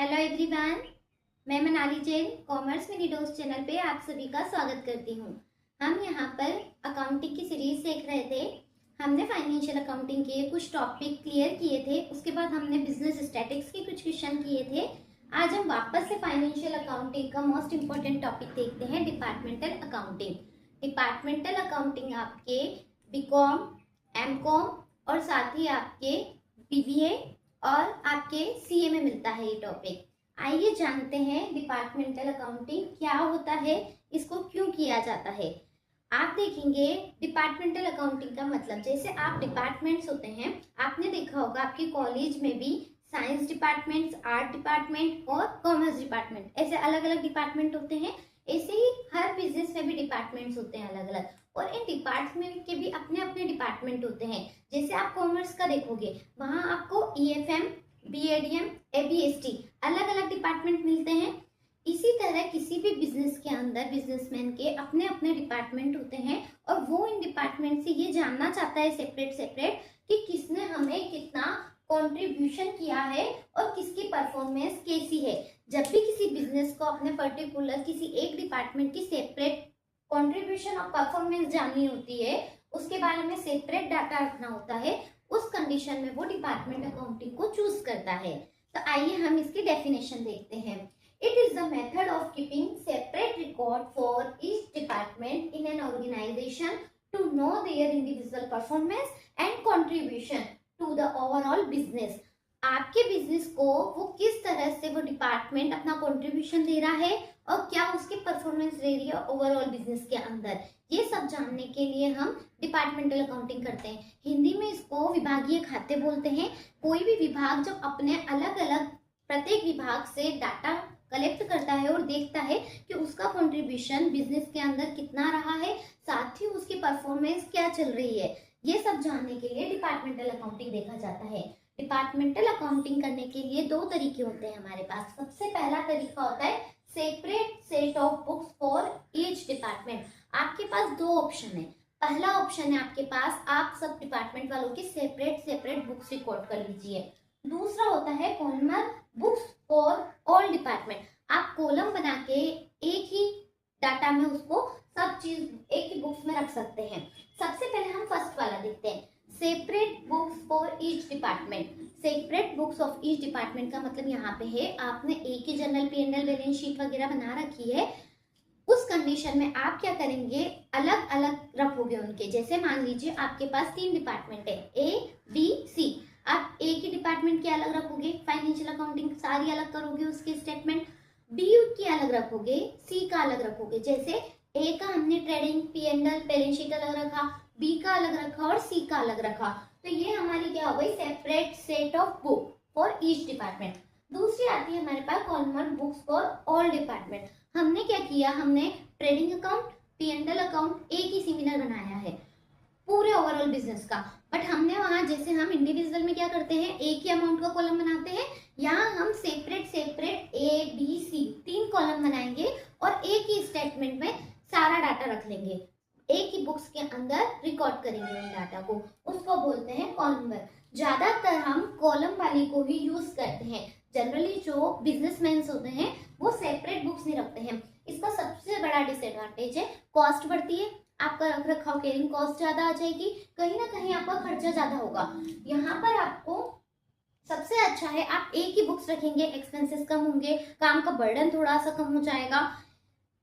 Hello everyone, मैं Manali Jain commerce में DDoS channel पे आप सभी का स्वागत करती हूँ। हम यहाँ पर अकाउंटिंग की सीरीज देख रहे थे। हमने फाइनेंशियल अकाउंटिंग के कुछ टॉपिक क्लियर किए थे, उसके बाद हमने बिजनेस स्टैटिक्स के कुछ क्वेश्चन किए थे। आज हम वापस से फाइनेंशियल अकाउंटिंग का मोस्ट इम्पोर्टेंट टॉपिक देखते हैं, डिपार्टमेंटल अकाउंटिंग। डिपार्टमेंटल अकाउंटिंग आपके बीकॉम, एमकॉम और साथ ही आपके बीबीए और आपके सीए में मिलता है ये टॉपिक। आइए जानते हैं डिपार्टमेंटल अकाउंटिंग क्या होता है, इसको क्यों किया जाता है। आप देखेंगे डिपार्टमेंटल अकाउंटिंग का मतलब, जैसे आप डिपार्टमेंट्स होते हैं, आपने देखा होगा आपके कॉलेज में भी साइंस डिपार्टमेंट्स, आर्ट डिपार्टमेंट और कॉमर्स डिपार्टमेंट, ऐसे अलग अलग डिपार्टमेंट होते हैं। ऐसे ही हर बिजनेस में भी डिपार्टमेंट्स होते हैं अलग अलग, और इन डिपार्टमेंट के भी अपने अपने डिपार्टमेंट होते हैं। जैसे आप कॉमर्स का देखोगे, वहां आपको ईएफएम, बीएडीएम, एबीएसटी अलग अलग डिपार्टमेंट मिलते हैं। इसी तरह किसी भी बिजनेस के अंदर बिजनेसमैन के अपने अपने डिपार्टमेंट होते हैं, और वो इन डिपार्टमेंट से ये जानना चाहता है सेपरेट सेपरेट कि किसने हमें कितना कंट्रीब्यूशन किया है और किसकी परफॉर्मेंस कैसी है। जब भी किसी बिजनेस को अपने पर्टिकुलर किसी एक डिपार्टमेंट की सेपरेट कंट्रीब्यूशन और परफॉर्मेंस जाननी होती है, उसके बारे में सेपरेट डाटा रखना होता है, उस कंडीशन में वो डिपार्टमेंट अकाउंटिंग को चूज करता है। तो आइए हम इसकी डेफिनेशन देखते हैं। It is the method of keeping separate record for each department in an organisation to know their individual performance and contribution to the overall business. आपके बिजनेस को वो किस तरह से वो डिपार्टमेंट अपना कंट्रीब्यूशन दे रहा है और क्या उसकी परफॉर्मेंस रह रही है ओवरऑल बिजनेस के अंदर, ये सब जानने के लिए हम डिपार्टमेंटल अकाउंटिंग करते हैं। हिंदी में इसको विभागीय खाते बोलते हैं। कोई भी विभाग जब अपने अलग अलग प्रत्येक विभाग से डाटा कलेक्ट करता है और देखता है कि उसका कंट्रीब्यूशन बिजनेस के अंदर कितना रहा है, साथ ही उसकी परफॉर्मेंस क्या चल रही है, ये सब जानने के लिए डिपार्टमेंटल अकाउंटिंग देखा जाता है। डिपार्टमेंटल अकाउंटिंग करने के लिए दो तरीके होते हैं हमारे पास। सबसे पहला तरीका होता है separate set of books for each department. आपके पास दो ऑप्शन है। पहला ऑप्शन है आपके पास, आप सब डिपार्टमेंट वालों की सेपरेट सेपरेट बुक्स रिकॉर्ड कर लीजिए। दूसरा होता है common books for all department. आप कॉलम बना के एक ही डाटा में उसको सब चीज एक ही बुक्स में रख सकते हैं। सबसे पहले हम फर्स्ट वाला देखते हैं, separate books for each department. Separate books of each department का मतलब यहाँ पे है आपने एक ही जनरल P&L बैलेंस शीट वगैरह बना रखी है। उस कंडीशन में आप क्या करेंगे, अलग अलग रखोगे उनके। जैसे मान लीजिए आपके पास 3 डिपार्टमेंट है, A, B, C। आप A के डिपार्टमेंट के अलग रखोगे, फाइनेंशियल अकाउंटिंग सारी अलग करोगे उसके स्टेटमेंट। B की अलग रखोगे, C का अलग रखोगे। जैसे A का हमने ट्रेडिंग P&L बैलेंस शीट अलग रखा, B का अलग रखा और C का अलग रखा। तो ये हमारी क्या हो गई, separate set of book for each department. दूसरी आती है हमारे पास common books for all department. हमने क्या किया, हमने ट्रेडिंग अकाउंट, P&L अकाउंट एक ही सिमिलर बनाया है पूरे ओवरऑल बिजनेस का। बट हमने वहां, जैसे हम इंडिविजुअल में क्या करते हैं, एक ही अमाउंट का कॉलम बनाते हैं, यहाँ हम separate separate A, B, C 3 column बनाएंगे और एक ही स्टेटमेंट में सारा डाटा रख लेंगे, एक ही बुक्स के अंदर रिकॉर्ड करेंगे उन डाटा को। उसको बोलते हैं कॉलम। ज्यादातर हम कॉलम वाली को ही यूज करते हैं। जनरली जो बिजनेसमैन होते हैं वो सेपरेट बुक्स नहीं रखते हैं। इसका सबसे बड़ा डिसएडवांटेज है, कॉस्ट बढ़ती है, आपका रख रखाव कैरिंग कॉस्ट ज्यादा आ जाएगी, कहीं ना कहीं आपका खर्चा ज्यादा होगा। यहाँ पर आपको सबसे अच्छा है आप एक ही बुक्स रखेंगे, एक्सपेंसेस कम होंगे, काम का बर्डन थोड़ा सा कम हो जाएगा।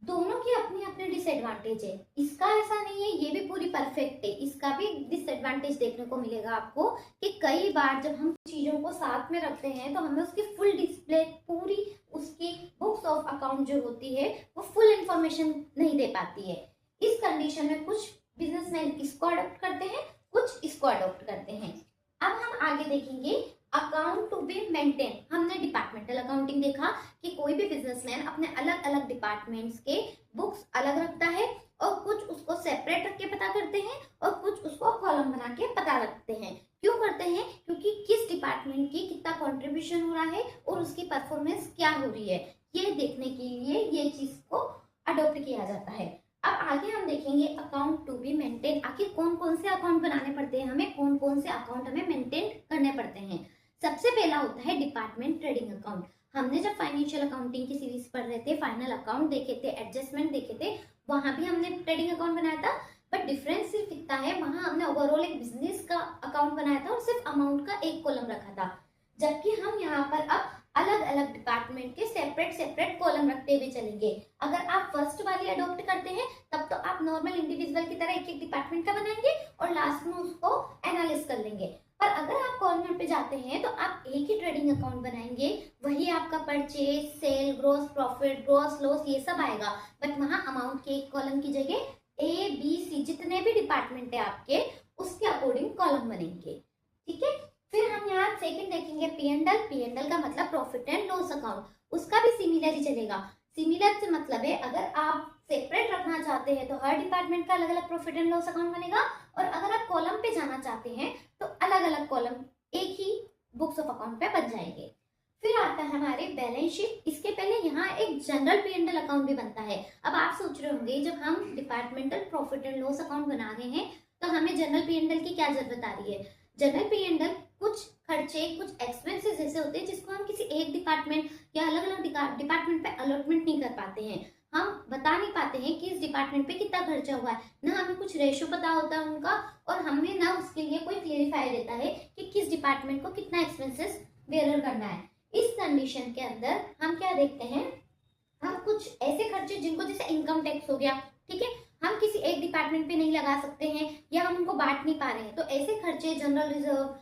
दोनों की अपनी अपनी डिसएडवांटेज है। इसका ऐसा नहीं है ये भी पूरी परफेक्ट है, इसका भी डिसएडवांटेज देखने को मिलेगा आपको कि कई बार जब हम चीजों को साथ में रखते हैं तो हमें उसकी फुल डिस्प्ले, पूरी उसकी बुक्स ऑफ अकाउंट जो होती है वो फुल इंफॉर्मेशन नहीं दे पाती है। इस कंडीशन में कुछ बिजनेसमैन इसको अडॉप्ट करते हैं, कुछ इसको अडॉप्ट करते हैं। अब हम आगे देखेंगे अकाउंट टू बी मेंटेन। हमने डिपार्टमेंटल अकाउंटिंग देखा कि कोई भी बिजनेसमैन अपने अलग अलग डिपार्टमेंट्स के बुक्स अलग रखता है, और कुछ उसको सेपरेट रख के पता करते हैं और कुछ उसको कॉलम बना के पता रखते हैं। क्यों करते हैं, क्योंकि किस डिपार्टमेंट की कितना कंट्रीब्यूशन हो रहा है और उसकी परफॉर्मेंस क्या हो रही है, ये देखने के लिए ये चीज को अडॉप्ट किया जाता है। अब आगे हम देखेंगे अकाउंट टू बी मेंटेन। आखिर कौन कौन से अकाउंट बनाने पड़ते हैं हमें, कौन कौन से अकाउंट हमें मेंटेन करने पड़ते हैं। सबसे पहला होता है डिपार्टमेंट ट्रेडिंग अकाउंट। हमने जब फाइनेंशियल अकाउंटिंग की सीरीज पढ़ रहे थे, फाइनल अकाउंट देखे थे, एडजस्टमेंट देखे थे, वहां भी हमने ट्रेडिंग अकाउंट बनाया था। बट डिफरेंस सिर्फ इतना है, वहां हमने ओवरऑल एक बिजनेस का अकाउंट बनाया था और सिर्फ अमाउंट का एक कॉलम रखा था, जबकि हम यहाँ पर अब अलग अलग डिपार्टमेंट के सेपरेट सेपरेट कॉलम रखते हुए चलेंगे। अगर आप फर्स्ट वाली अडॉप्ट करते हैं तब तो आप नॉर्मल इंडिविजुअल की तरह एक एक डिपार्टमेंट का बनाएंगे और लास्ट में उसको एनालिस कर लेंगे। पर अगर आप कॉलम पे जाते हैं तो आप एक ही ट्रेडिंग अकाउंट बनाएंगे, वही आपका purchase, sale, gross profit, gross loss ये सब आएगा। बट वहां अमाउंट के एक कॉलम की जगह ए बी सी जितने भी डिपार्टमेंट है आपके, उसके अकॉर्डिंग कॉलम बनेंगे। ठीक है, फिर हम यहाँ सेकंड देखेंगे पी एंड एल का मतलब प्रॉफिट एंड लॉस अकाउंट, उसका भी सिमिलर ही चलेगा। सिमिलर से मतलब है अगर आप सेपरेट रखना चाहते हैं तो हर डिपार्टमेंट का अलग अलग प्रॉफिट एंड लॉस अकाउंट बनेगा, और अगर आप कॉलम पे जाना चाहते हैं तो अलग अलग कॉलम एक ही बुक्स ऑफ अकाउंट पे बन जाएंगे। फिर आता है हमारे बैलेंस शीट। इसके पहले यहाँ एक general P and L account भी बनता है। अब आप सोच रहे होंगे जब हम departmental profit and loss account बना रहे हैं तो हमें जनरल पी एंड एल की क्या जरूरत आ रही है। जनरल पी एंड एल कुछ खर्चे, कुछ एक्सपेंसेस ऐसे होते हैं जिसको हम किसी एक डिपार्टमेंट या अलग अलग डिपार्टमेंट पे अलॉटमेंट नहीं कर पाते हैं। हम बता नहीं पाते हैं कि इस डिपार्टमेंट पे कितना खर्चा हुआ है, ना हमें कुछ रेशो पता होता है उनका, और हमें ना उसके लिए कोई क्लेरिफाई रहता है कि किस डिपार्टमेंट को कितना एक्सपेंसेस बेयर करना है। इस कंडीशन के अंदर हम क्या देखते हैं, हम कुछ ऐसे खर्चे जिनको जैसे इनकम टैक्स हो गया, ठीक है, हम किसी एक डिपार्टमेंट पे नहीं लगा सकते हैं या हम उनको बांट नहीं पा रहे हैं, तो ऐसे खर्चे जनरल रिजर्व,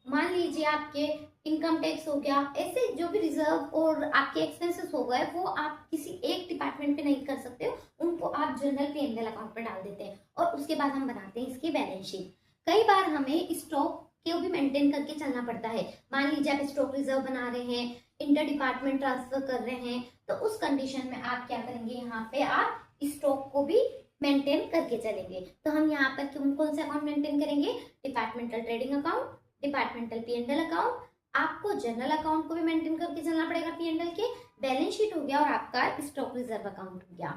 मान लीजिए आपके इनकम टैक्स हो गया, ऐसे जो भी रिजर्व और आपके एक्सपेंसेस हो गए वो आप किसी एक डिपार्टमेंट पे नहीं कर सकते हो, उनको आप general P and L account पे डाल देते हैं और उसके बाद हम बनाते हैं इसकी बैलेंस शीट। कई बार हमें स्टॉक को भी मेंटेन करके चलना पड़ता है। मान लीजिए आप स्टॉक रिजर्व बना रहे हैं, इंटर डिपार्टमेंट ट्रांसफर कर रहे हैं, तो उस कंडीशन में आप क्या करेंगे, यहाँ पे आप स्टॉक को भी मेंटेन करके चलेंगे। तो हम यहाँ पर कौन से अकाउंट मेंटेन करेंगे, departmental trading account, departmental P and L account, आपको जनरल अकाउंट को भी मेंटेन करके चलना पड़ेगा पी एंड एल के, बैलेंस शीट हो गया और आपका स्टॉक रिजर्व अकाउंट हो गया।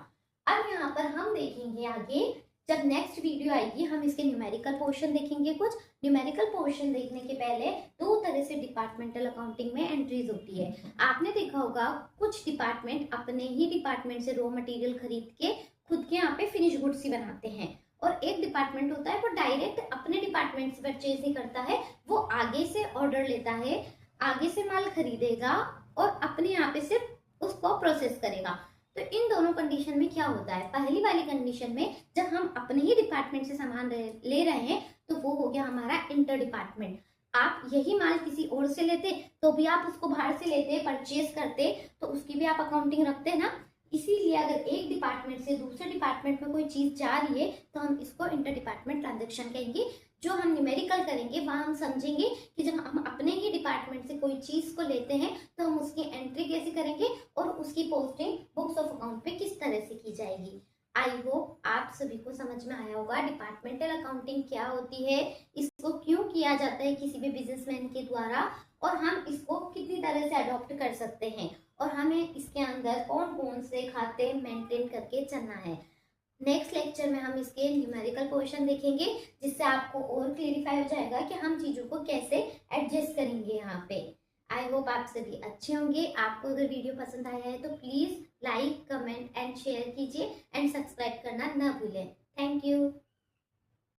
अब यहाँ पर हम देखेंगे आगे, जब नेक्स्ट वीडियो आएगी हम इसके न्यूमेरिकल पोर्शन देखेंगे। कुछ न्यूमेरिकल पोर्शन देखने के पहले दो तरह से डिपार्टमेंटल अकाउंटिंग में एंट्रीज होती है। आपने देखा होगा कुछ डिपार्टमेंट अपने ही डिपार्टमेंट से रॉ मटेरियल खरीद के खुद के यहाँ पे फिनिश गुड्स ही बनाते हैं, और एक डिपार्टमेंट होता है वो डायरेक्ट अपने डिपार्टमेंट से परचेज नहीं करता है, वो आगे से ऑर्डर लेता है, आगे से माल खरीदेगा और अपने यहाँ पे सिर्फ उसको प्रोसेस करेगा। तो इन दोनों कंडीशन में क्या होता है, पहली वाली कंडीशन में जब हम अपने ही डिपार्टमेंट से सामान ले रहे हैं तो वो हो गया हमारा इंटर डिपार्टमेंट। आप यही माल किसी और से लेते तो भी आप उसको बाहर से लेते, परचेज करते, तो उसकी भी आप अकाउंटिंग रखते ना। इसीलिए अगर एक डिपार्टमेंट से दूसरे डिपार्टमेंट में कोई चीज जा रही है तो हम इसको इंटर डिपार्टमेंट ट्रांजेक्शन कहेंगे। जो हम न्यूमेरिकल करेंगे वहां हम समझेंगे कि जब हम अपने ही डिपार्टमेंट से कोई चीज को लेते हैं तो हम उसकी एंट्री कैसे करेंगे और उसकी पोस्टिंग बुक्स ऑफ अकाउंट पे किस तरह से की जाएगी। आई होप आप सभी को समझ में आया होगा डिपार्टमेंटल अकाउंटिंग क्या होती है, इसको क्यों किया जाता है किसी भी बिजनेसमैन के द्वारा, और हम इसको कितनी तरह से अडॉप्ट कर सकते हैं, और हमें इसके अंदर कौन कौन से खाते मेंटेन करके चलना है। नेक्स्ट लेक्चर में हम इसके न्यूमेरिकल पोर्शन देखेंगे, जिससे आपको और क्लियरिफाई हो जाएगा कि हम चीजों को कैसे एडजस्ट करेंगे यहाँ पे। आई होप आप सभी अच्छे होंगे। आपको अगर वीडियो पसंद आया है तो please like, comment and share कीजिए एंड सब्सक्राइब करना ना भूलें। Thank you.